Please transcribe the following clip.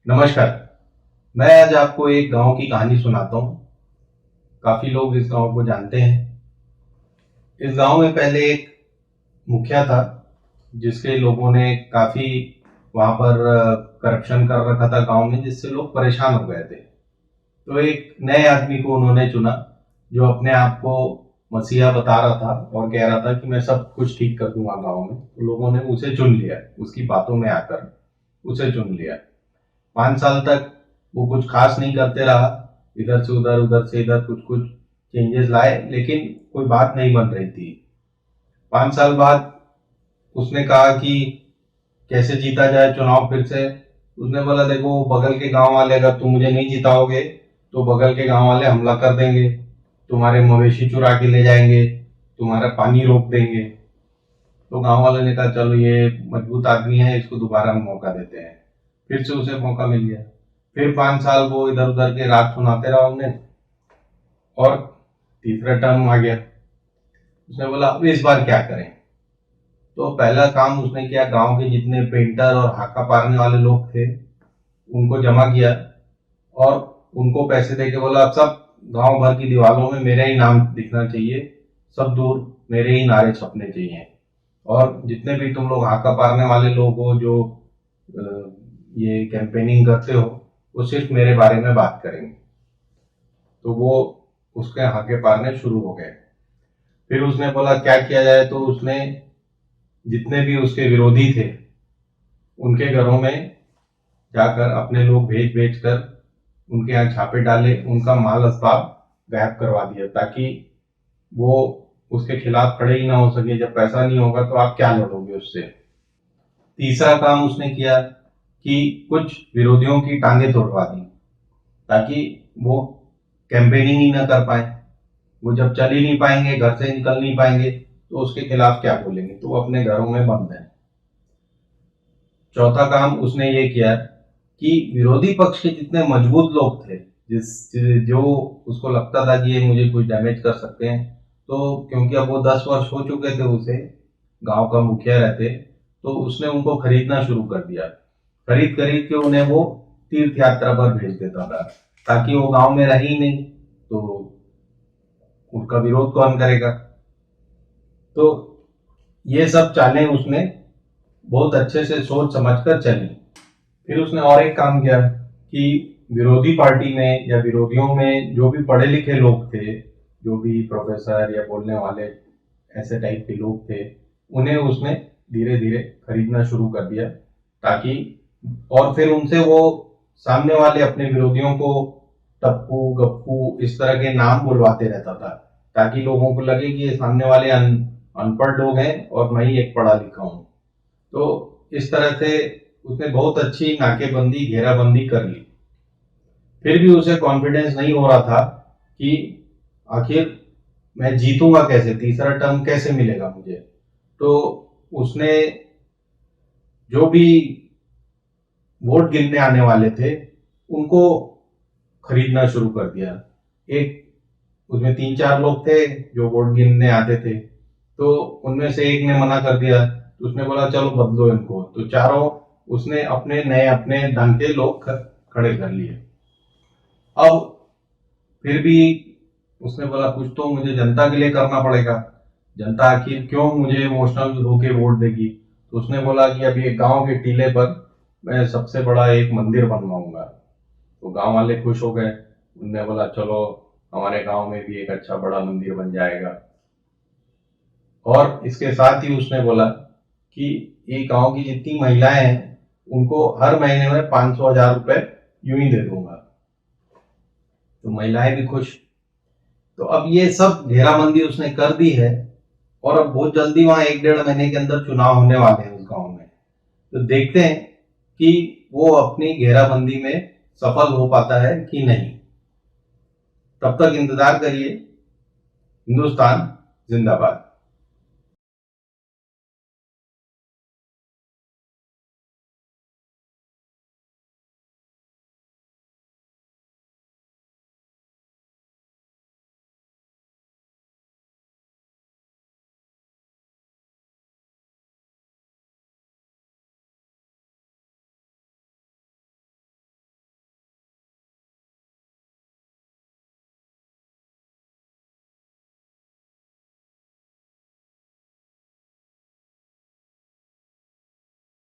नमस्कार। मैं आज आपको एक गांव की कहानी सुनाता हूँ। काफी लोग इस गांव को जानते हैं। इस गांव में पहले एक मुखिया था, जिसके लोगों ने काफी वहां पर करप्शन कर रखा था गांव में, जिससे लोग परेशान हो गए थे। तो एक नए आदमी को उन्होंने चुना, जो अपने आप को मसीहा बता रहा था और कह रहा था कि मैं सब कुछ ठीक कर दूंगा गांव में। तो लोगों ने उसे चुन लिया, उसकी बातों में आकर उसे चुन लिया। 5 साल तक वो कुछ खास नहीं करते रहा, इधर से उधर उधर से इधर कुछ कुछ चेंजेस लाए, लेकिन कोई बात नहीं बन रही थी। 5 साल बाद उसने कहा कि कैसे जीता जाए चुनाव फिर से। उसने बोला, देखो बगल के गांव वाले, अगर तुम मुझे नहीं जिताओगे तो बगल के गांव वाले हमला कर देंगे, तुम्हारे मवेशी चुरा के ले जाएंगे, तुम्हारा पानी रोक देंगे। तो गांव वाले ने कहा, चलो ये मजबूत आदमी है, इसको दोबारा मौका देते हैं। फिर से उसे मौका मिल गया। फिर 5 साल वो इधर उधर के राग सुनाते रहा उन्हें, और तीसरा टर्म आ गया। उसने बोला, अब इस बार क्या करें। तो पहला काम उसने किया, गांव के जितने पेंटर और हाका पारने वाले लोग थे उनको जमा किया, और उनको पैसे देके बोला, अब सब गांव भर की दीवारों में मेरा ही नाम दिखना चाहिए, सब दूर मेरे ही नारे छपने चाहिए, और जितने भी तुम लोग हाका पारने वाले लोग हो, जो ये कैंपेनिंग करते हो, वो सिर्फ मेरे बारे में बात करेंगे। तो वो उसके हाके पारने शुरू हो गए। फिर उसने बोला क्या किया जाए, तो उसने जितने भी उसके विरोधी थे उनके घरों में जाकर अपने लोग भेज भेज कर उनके यहाँ छापे डाले, उनका माल असबाब गायब करवा दिया, ताकि वो उसके खिलाफ खड़े ही ना हो सके। जब पैसा नहीं होगा तो आप क्या लड़ोगे उससे। तीसरा काम उसने किया कि कुछ विरोधियों की टांगे तोड़वा दी, ताकि वो कैंपेनिंग ही ना कर पाए। वो जब चल ही नहीं पाएंगे, घर से निकल नहीं पाएंगे, तो उसके खिलाफ क्या बोलेंगे, तो वो अपने घरों में बंद है। चौथा काम उसने ये किया कि विरोधी पक्ष के जितने मजबूत लोग थे, जो उसको लगता था कि ये मुझे कुछ डैमेज कर सकते हैं, तो क्योंकि अब वो 10 वर्ष हो चुके थे उसे गांव का मुखिया रहते, तो उसने उनको खरीदना शुरू कर दिया। खरीद खरीद के उन्हें वो तीर्थ यात्रा पर भेज देता था, ताकि वो गांव में रही नहीं तो उसका विरोध कौन करेगा। तो ये सब चालें उसने बहुत अच्छे से सोच समझकर चली। फिर उसने और एक काम किया कि विरोधी पार्टी में या विरोधियों में जो भी पढ़े लिखे लोग थे, जो भी प्रोफेसर या बोलने वाले ऐसे टाइप के लोग थे, उन्हें उसने धीरे धीरे खरीदना शुरू कर दिया, ताकि और फिर उनसे वो सामने वाले अपने विरोधियों को टप्पू गप्पू इस तरह के नाम बुलवाते रहता था, ताकि लोगों को लगे कि ये सामने वाले अनपढ़ लोग हैं और मैं ही एक पढ़ा लिखा हूं। तो इस तरह से उसने बहुत अच्छी नाकेबंदी घेराबंदी कर ली। फिर भी उसे कॉन्फिडेंस नहीं हो रहा था कि आखिर मैं जीतूंगा कैसे, तीसरा टर्म कैसे मिलेगा मुझे। तो उसने जो भी वोट गिनने आने वाले थे उनको खरीदना शुरू कर दिया। एक उसमें 3-4 लोग थे जो वोट गिनने आते थे, तो उनमें से एक ने मना कर दिया, तो उसने बोला चलो बदलो इनको। तो चारों उसने अपने नए अपने ढंग के लोग खड़े कर लिए। अब फिर भी उसने बोला कुछ तो मुझे जनता के लिए करना पड़ेगा, जनता आखिर क्यों मुझे इमोशनल होके वोट देगी। तो उसने बोला कि अभी एक गांव के टीले पर मैं सबसे बड़ा एक मंदिर बनवाऊंगा। तो गांव वाले खुश हो गए, उनने बोला चलो हमारे गांव में भी एक अच्छा बड़ा मंदिर बन जाएगा। और इसके साथ ही उसने बोला कि ये गांव की जितनी महिलाएं हैं उनको हर महीने में 500,000 रुपए यूं ही दे दूंगा। तो महिलाएं भी खुश। तो अब ये सब घेराबंदी उसने कर दी है, और अब बहुत जल्दी वहां 1-1.5 महीने के अंदर चुनाव होने वाले हैं उस गांव में। तो देखते हैं कि वो अपनी घेराबंदी में सफल हो पाता है कि नहीं। तब तक इंतजार करिए। हिंदुस्तान जिंदाबाद।